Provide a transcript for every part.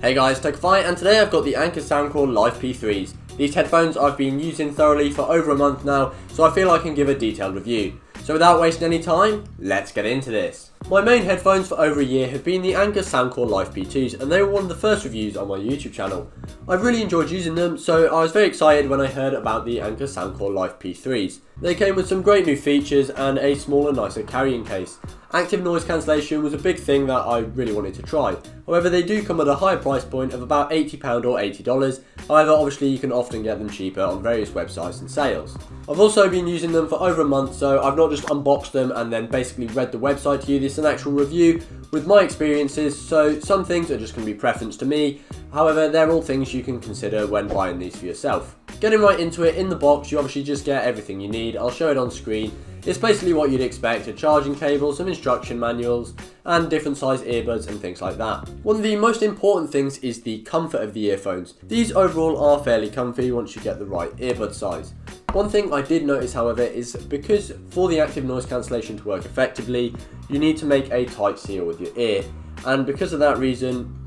Hey guys, Techify, and today I've got the Anker Soundcore Life P3s. These headphones I've been using thoroughly for over a month now, so I feel I can give a detailed review. So without wasting any time, let's get into this. My main headphones for over a year have been the Anker Soundcore Life P2s, and they were one of the first reviews on my YouTube channel. I've really enjoyed using them, so I was very excited when I heard about the Anker Soundcore Life P3s. They came with some great new features and a smaller, nicer carrying case. Active noise cancellation was a big thing that I really wanted to try. However, they do come at a higher price point of about £80 or $80. However, obviously you can often get them cheaper on various websites and sales. I've also been using them for over a month, so I've not just unboxed them and then basically read the website to you. This is an actual review with my experiences, so some things are just going to be preference to me. However, they're all things you can consider when buying these for yourself. Getting right into it, in the box you obviously just get everything you need. I'll show it on screen. It's basically what you'd expect: a charging cable, some instruction manuals, and different size earbuds and things like that. One of the most important things is the comfort of the earphones. These overall are fairly comfy once you get the right earbud size. One thing I did notice, however, is because for the active noise cancellation to work effectively, you need to make a tight seal with your ear, and because of that reason,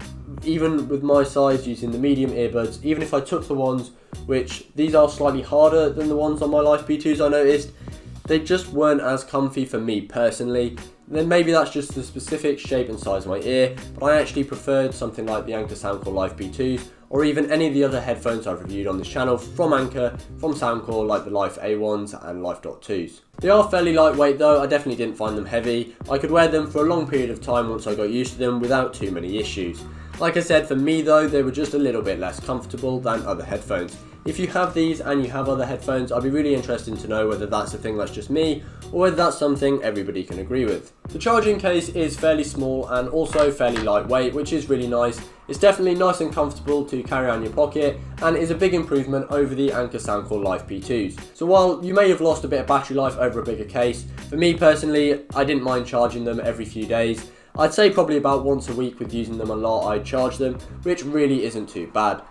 even with my size using the medium earbuds, even if I took the ones, which these are slightly harder than the ones on my Life P2s, I noticed, they just weren't as comfy for me personally. Then maybe that's just the specific shape and size of my ear, but I actually preferred something like the Anker Soundcore Life P2s, or even any of the other headphones I've reviewed on this channel from Anker, from Soundcore, like the Life A1s and Life .2s. They are fairly lightweight though. I definitely didn't find them heavy. I could wear them for a long period of time once I got used to them without too many issues. Like I said, for me though, they were just a little bit less comfortable than other headphones. If you have these and you have other headphones, I'd be really interested to know whether that's a thing that's just me, or whether that's something everybody can agree with. The charging case is fairly small and also fairly lightweight, which is really nice. It's definitely nice and comfortable to carry around your pocket, and is a big improvement over the Anker Soundcore Life P2s. So while you may have lost a bit of battery life over a bigger case, for me personally, I didn't mind charging them every few days. I'd say probably about once a week with using them a lot, I'd charge them, which really isn't too bad.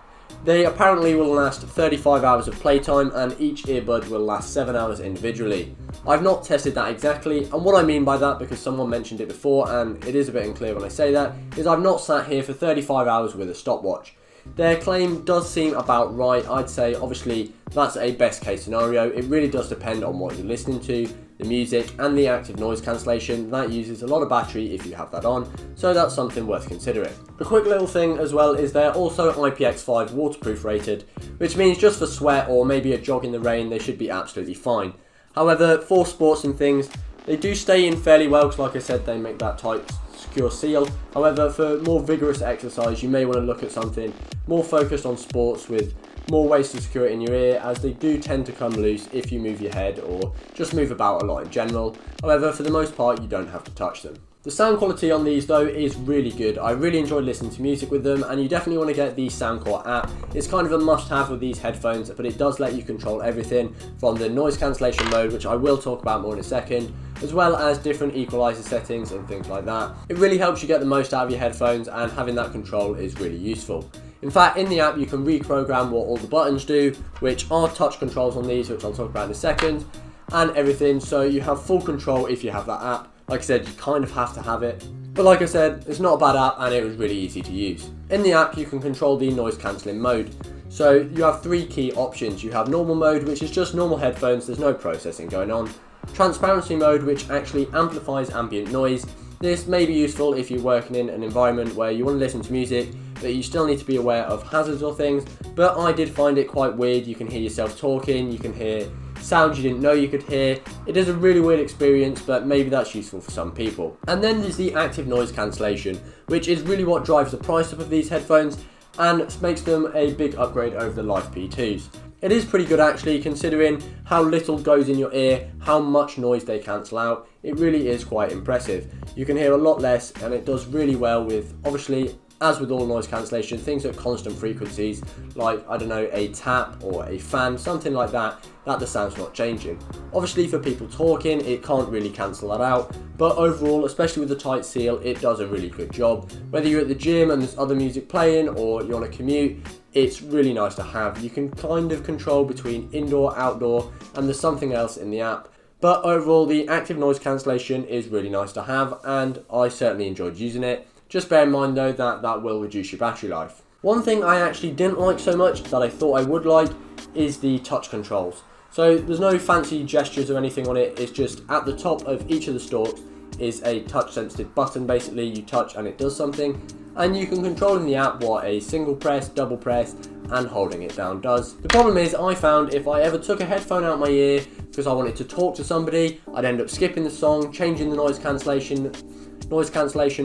They apparently will last 35 hours of playtime, and each earbud will last 7 hours individually. I've not tested that exactly, and what I mean by that, because someone mentioned it before and it is a bit unclear when I say that, is I've not sat here for 35 hours with a stopwatch. Their claim does seem about right. I'd say obviously that's a best case scenario. It really does depend on what you're listening to, the music and the active noise cancellation. That uses a lot of battery if you have that on, so that's something worth considering. The quick little thing as well is they're also IPX5 waterproof rated, which means just for sweat or maybe a jog in the rain they should be absolutely fine. However, for sports and things, they do stay in fairly well because, like I said, they make that tight, secure seal. However, for more vigorous exercise, you may want to look at something more focused on sports with more ways to secure it in your ear, as they do tend to come loose if you move your head or just move about a lot in general. However, for the most part, you don't have to touch them. The sound quality on these though is really good. I really enjoyed listening to music with them, and you definitely want to get the Soundcore app. It's kind of a must-have with these headphones, but it does let you control everything from the noise cancellation mode, which I will talk about more in a second, as well as different equalizer settings and things like that. It really helps you get the most out of your headphones, and having that control is really useful. In fact, in the app you can reprogram what all the buttons do, which are touch controls on these, which I'll talk about in a second, and everything, so you have full control if you have that app. Like I said, you kind of have to have it, but like I said, it's not a bad app and it was really easy to use. In the app you can control the noise cancelling mode. So you have three key options. You have normal mode, which is just normal headphones, there's no processing going on. Transparency mode, which actually amplifies ambient noise. This may be useful if you're working in an environment where you want to listen to music, but you still need to be aware of hazards or things. But I did find it quite weird. You can hear yourself talking, you can hear sounds you didn't know you could hear. It is a really weird experience, but maybe that's useful for some people. And then there's the active noise cancellation, which is really what drives the price up of these headphones and makes them a big upgrade over the Life P2s. It is pretty good actually, considering how little goes in your ear, how much noise they cancel out. It really is quite impressive. You can hear a lot less, and it does really well with, obviously, as with all noise cancellation, things at constant frequencies, like, I don't know, a tap or a fan, something like that, that the sound's not changing. Obviously for people talking, it can't really cancel that out, but overall, especially with the tight seal, it does a really good job. Whether you're at the gym and there's other music playing, or you're on a commute, it's really nice to have. You can kind of control between indoor, outdoor, and there's something else in the app. But overall, the active noise cancellation is really nice to have, and I certainly enjoyed using it. Just bear in mind though that that will reduce your battery life. One thing I actually didn't like so much that I thought I would like is the touch controls. So there's no fancy gestures or anything on it, it's just at the top of each of the stalks is a touch sensitive button. Basically you touch and it does something, and you can control in the app what a single press, double press and holding it down does. The problem is I found if I ever took a headphone out my ear because I wanted to talk to somebody, I'd end up skipping the song, changing the noise cancellation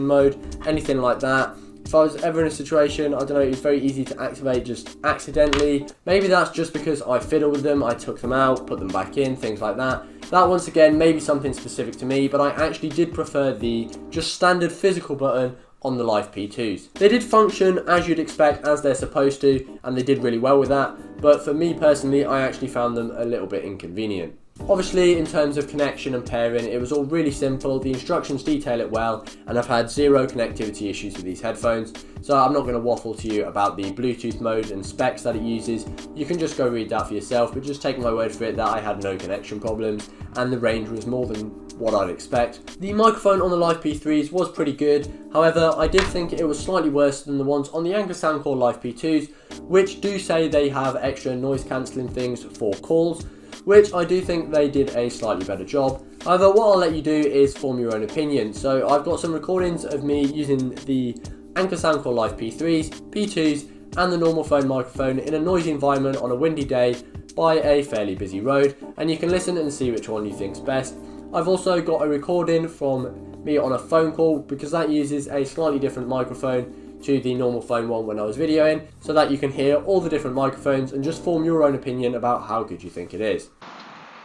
mode, anything like that. If I was ever in a situation, I don't know, it was very easy to activate just accidentally. Maybe that's just because I fiddle with them, I took them out, put them back in, things like that. That once again may be something specific to me, but I actually did prefer the just standard physical button on the Life P2s. They did function as you'd expect, as they're supposed to, and they did really well with that, but for me personally, I actually found them a little bit inconvenient. Obviously, in terms of connection and pairing, it was all really simple, the instructions detail it well, and I've had zero connectivity issues with these headphones, so I'm not going to waffle to you about the Bluetooth mode and specs that it uses. You can just go read that for yourself, but just take my word for it that I had no connection problems, and the range was more than what I'd expect. The microphone on the Life P3s was pretty good, however, I did think it was slightly worse than the ones on the Anker Soundcore Life P2s, which do say they have extra noise cancelling things for calls, which I do think they did a slightly better job. However, what I'll let you do is form your own opinion. So I've got some recordings of me using the Anker Soundcore Life P3s, P2s and the normal phone microphone in a noisy environment on a windy day by a fairly busy road, and you can listen and see which one you think's best. I've also got a recording from me on a phone call because that uses a slightly different microphone to the normal phone one when I was videoing, so that you can hear all the different microphones and just form your own opinion about how good you think it is.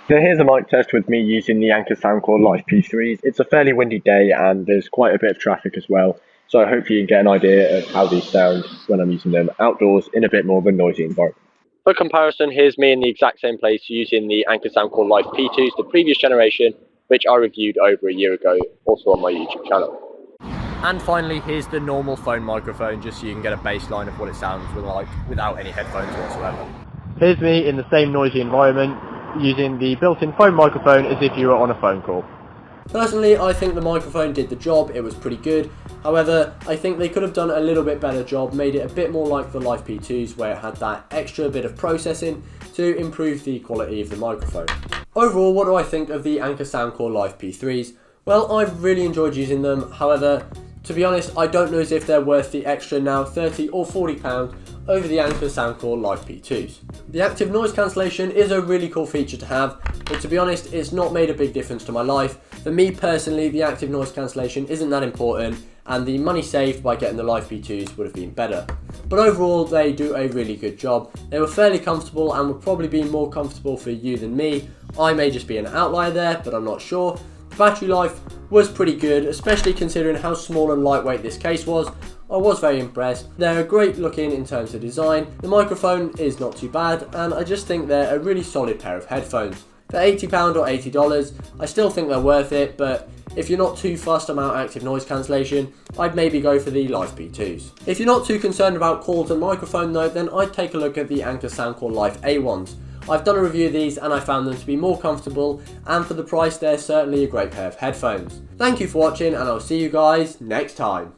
So here's a mic test with me using the Anker Soundcore Life P3s. It's a fairly windy day and there's quite a bit of traffic as well, so hopefully you can get an idea of how these sound when I'm using them outdoors in a bit more of a noisy environment. For comparison, here's me in the exact same place using the Anker Soundcore Life P2s, the previous generation, which I reviewed over a year ago, also on my YouTube channel. And finally, here's the normal phone microphone, just so you can get a baseline of what it sounds like without any headphones whatsoever. Here's me in the same noisy environment using the built-in phone microphone as if you were on a phone call. Personally, I think the microphone did the job, it was pretty good. However, I think they could have done a little bit better job, made it a bit more like the Life P2s where it had that extra bit of processing to improve the quality of the microphone. Overall, what do I think of the Anker Soundcore Life P3s? Well, I've really enjoyed using them, however, to be honest, I don't know as if they're worth the extra now £30 or £40 over the Anker Soundcore Life P2s. The active noise cancellation is a really cool feature to have, but to be honest, it's not made a big difference to my life. For me personally, the active noise cancellation isn't that important, and the money saved by getting the Life P2s would have been better. But overall, they do a really good job. They were fairly comfortable and would probably be more comfortable for you than me. I may just be an outlier there, but I'm not sure. Battery life was pretty good, especially considering how small and lightweight this case was. I was very impressed. They're great looking in terms of design, the microphone is not too bad, and I just think they're a really solid pair of headphones. For £80 or $80, I still think they're worth it, but if you're not too fussed about active noise cancellation, I'd maybe go for the Life P2s. If you're not too concerned about calls and microphone though, then I'd take a look at the Anker Soundcore Life A1s. I've done a review of these and I found them to be more comfortable, and for the price they're certainly a great pair of headphones. Thank you for watching and I'll see you guys next time.